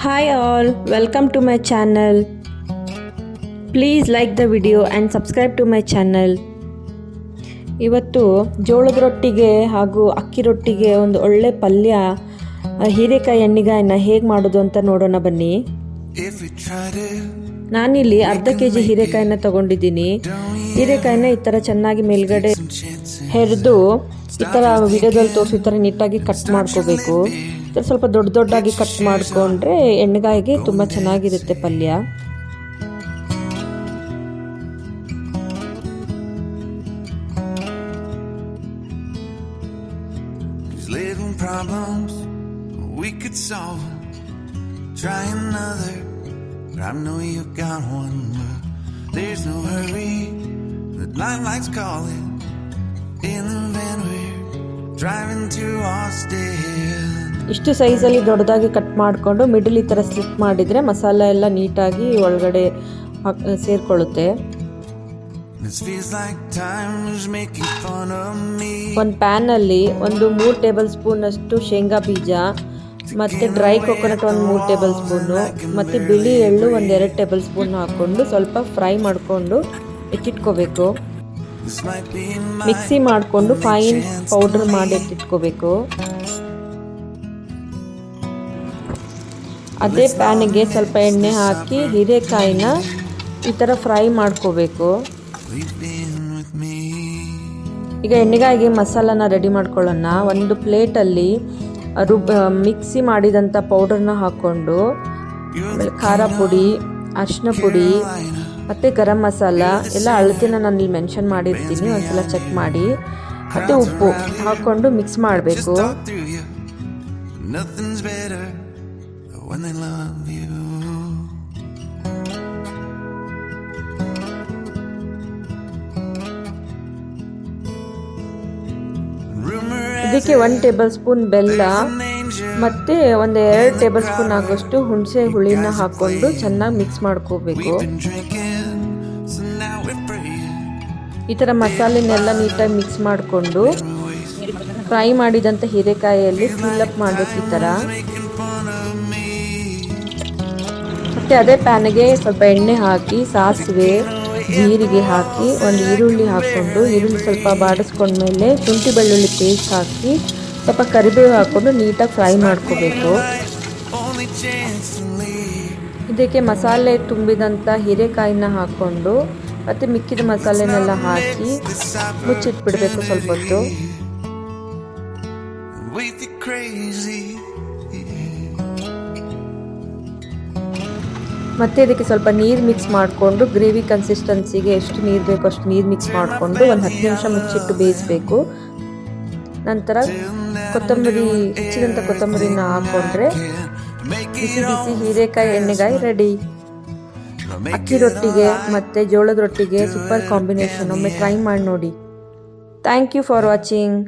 Hi all, welcome to my channel. Please like the video and subscribe to my channel. ಇವತ್ತು ಜೋಳದ ರೊಟ್ಟಿಗೆ ಹಾಗೂ ಅಕ್ಕಿ ರೊಟ್ಟಿಗೆ ಒಂದು ಒಳ್ಳೆ ಪಲ್ಯ ಹೀರೆಕಾಯಿ ಎಣ್ಣಿಗಾಯನ್ನ ಹೇಗೆ ಮಾಡೋದು ಅಂತ ನೋಡೋಣ ಬನ್ನಿ. ನಾನಿಲ್ಲಿ ಅರ್ಧ ಕೆಜಿ ಹೀರೆಕಾಯಿನ ತಗೊಂಡಿದ್ದೀನಿ. ಹೀರೆಕಾಯಿನ ಈ ಥರ ಚೆನ್ನಾಗಿ ಮೇಲ್ಗಡೆ ಹೆರೆದು ಈ ಥರ ವಿಡಿಯೋದಲ್ಲಿ ತೋರಿಸೋ ಥರ ನೀಟಾಗಿ ಕಟ್ ಮಾಡ್ಕೋಬೇಕು. ಸ್ವಲ್ಪ ದೊಡ್ಡದಾಗಿ ಕಟ್ ಮಾಡಿಕೊಂಡ್ರೆ ಎಣ್ಣೆಗಾಯಿಗೆ ತುಂಬ ಚೆನ್ನಾಗಿರುತ್ತೆ ಪಲ್ಯ. ಇಷ್ಟು ಸೈಜಲ್ಲಿ ದೊಡ್ಡದಾಗಿ ಕಟ್ ಮಾಡಿಕೊಂಡು ಮಿಡಲ್ ಈ ಥರ ಸ್ಲಿಪ್ ಮಾಡಿದರೆ ಮಸಾಲೆ ಎಲ್ಲ ನೀಟಾಗಿ ಒಳಗಡೆ ಸೇರಿಕೊಳ್ಳುತ್ತೆ. ಒಂದು ಪ್ಯಾನಲ್ಲಿ ಒಂದು 3 ಟೇಬಲ್ ಸ್ಪೂನ್ ಅಷ್ಟು ಶೇಂಗಾ ಬೀಜ ಮತ್ತು ಡ್ರೈ ಕೊಕೊನಟ್ ಒಂದು 3 ಟೇಬಲ್ ಸ್ಪೂನು ಮತ್ತು ಬಿಳಿ ಎಳ್ಳು ಒಂದು 2 ಟೇಬಲ್ ಸ್ಪೂನ್ ಹಾಕ್ಕೊಂಡು ಸ್ವಲ್ಪ ಫ್ರೈ ಮಾಡಿಕೊಂಡು ಎತ್ತಿಟ್ಕೋಬೇಕು. ಮಿಕ್ಸಿ ಮಾಡಿಕೊಂಡು ಫೈನ್ ಪೌಡರ್ ಮಾಡಿ ಎತ್ತಿಟ್ಕೋಬೇಕು. ಅದೇ ಪ್ಯಾನಿಗೆ ಸ್ವಲ್ಪ ಎಣ್ಣೆ ಹಾಕಿ ಹೀರೆಕಾಯಿನ ಈ ಥರ ಫ್ರೈ ಮಾಡ್ಕೋಬೇಕು. ಈಗ ಎಣ್ಣೆಗಾಯಿಗೆ ಮಸಾಲಾನ ರೆಡಿ ಮಾಡ್ಕೊಳ್ಳೋಣ. ಒಂದು ಪ್ಲೇಟಲ್ಲಿ ಮಿಕ್ಸಿ ಮಾಡಿದಂಥ ಪೌಡರ್ನ ಹಾಕ್ಕೊಂಡು ಆಮೇಲೆ ಖಾರ ಪುಡಿ, ಅರಿಶಿನ ಪುಡಿ ಮತ್ತು ಗರಂ ಮಸಾಲ ಎಲ್ಲ ಅಳತೆನ ನಾನು ಇಲ್ಲಿ ಮೆನ್ಷನ್ ಮಾಡಿರ್ತೀನಿ, ಒಂದ್ಸಲ ಚೆಕ್ ಮಾಡಿ. ಮತ್ತು ಉಪ್ಪು ಹಾಕ್ಕೊಂಡು ಮಿಕ್ಸ್ ಮಾಡಬೇಕು. ಇದಕ್ಕೆ 1 ಟೇಬಲ್ ಸ್ಪೂನ್ ಬೆಲ್ಲ ಮತ್ತೆ ಒಂದು 2 ಟೇಬಲ್ ಸ್ಪೂನ್ ಆಗೋಷ್ಟು ಹುಣಸೆ ಹುಳಿನ ಹಾಕೊಂಡು ಚೆನ್ನಾಗಿ ಮಿಕ್ಸ್ ಮಾಡ್ಕೋಬೇಕು. ಈ ಥರ ಮಸಾಲೆನೆಲ್ಲ ನೀಟಾಗಿ ಮಿಕ್ಸ್ ಮಾಡಿಕೊಂಡು ಫ್ರೈ ಮಾಡಿದಂಥ ಹೀರೆಕಾಯಿಯಲ್ಲಿ ಫಿಲ್ಲಪ್ ಮಾಡಬೇಕು ಈ ಥರ. ಮತ್ತು ಅದೇ ಪ್ಯಾನಿಗೆ ಸ್ವಲ್ಪ ಎಣ್ಣೆ ಹಾಕಿ ಸಾಸಿವೆ ಜೀರಿಗೆ ಹಾಕಿ ಒಂದು ಈರುಳ್ಳಿ ಹಾಕ್ಕೊಂಡು ಈರುಳ್ಳಿ ಸ್ವಲ್ಪ ಬಾಡಿಸ್ಕೊಂಡ್ಮೇಲೆ ಶುಂಠಿ ಬೆಳ್ಳುಳ್ಳಿ ಪೇಸ್ಟ್ ಹಾಕಿ ಸ್ವಲ್ಪ ಕರಿಬೇವು ಹಾಕ್ಕೊಂಡು ನೀಟಾಗಿ ಫ್ರೈ ಮಾಡ್ಕೋಬೇಕು. ಇದಕ್ಕೆ ಮಸಾಲೆ ತುಂಬಿದಂಥ ಹೀರೆಕಾಯಿನ ಹಾಕ್ಕೊಂಡು ಮತ್ತು ಮಿಕ್ಕಿದ ಮಸಾಲೆನೆಲ್ಲ ಹಾಕಿ ಮುಚ್ಚಿಟ್ಬಿಡ್ಬೇಕು ಸ್ವಲ್ಪ ಹೊತ್ತು. ಮತ್ತು ಇದಕ್ಕೆ ಸ್ವಲ್ಪ ನೀರು ಮಿಕ್ಸ್ ಮಾಡಿಕೊಂಡು ಗ್ರೇವಿ ಕನ್ಸಿಸ್ಟೆನ್ಸಿಗೆ ಎಷ್ಟು ನೀರು ಬೇಕೋ ಅಷ್ಟು ನೀರು ಮಿಕ್ಸ್ ಮಾಡಿಕೊಂಡು ಒಂದು 10 ನಿಮಿಷ ಮುಚ್ಚಿಟ್ಟು ಬೇಯಿಸಬೇಕು. ನಂತರ ಹೆಚ್ಚಿದಂಥ ಕೊತ್ತಂಬರಿನ ಹಾಕ್ಕೊಂಡ್ರೆ ಬಿಸಿ ಬಿಸಿ ಹೀರೆಕಾಯಿ ಎಣ್ಣೆಗಾಯಿ ರೆಡಿ. ಅಕ್ಕಿ ರೊಟ್ಟಿಗೆ ಮತ್ತು ಜೋಳದ ರೊಟ್ಟಿಗೆ ಸೂಪರ್ ಕಾಂಬಿನೇಷನ್. ಒಮ್ಮೆ ಟ್ರೈ ಮಾಡಿ ನೋಡಿ. Thank you for watching.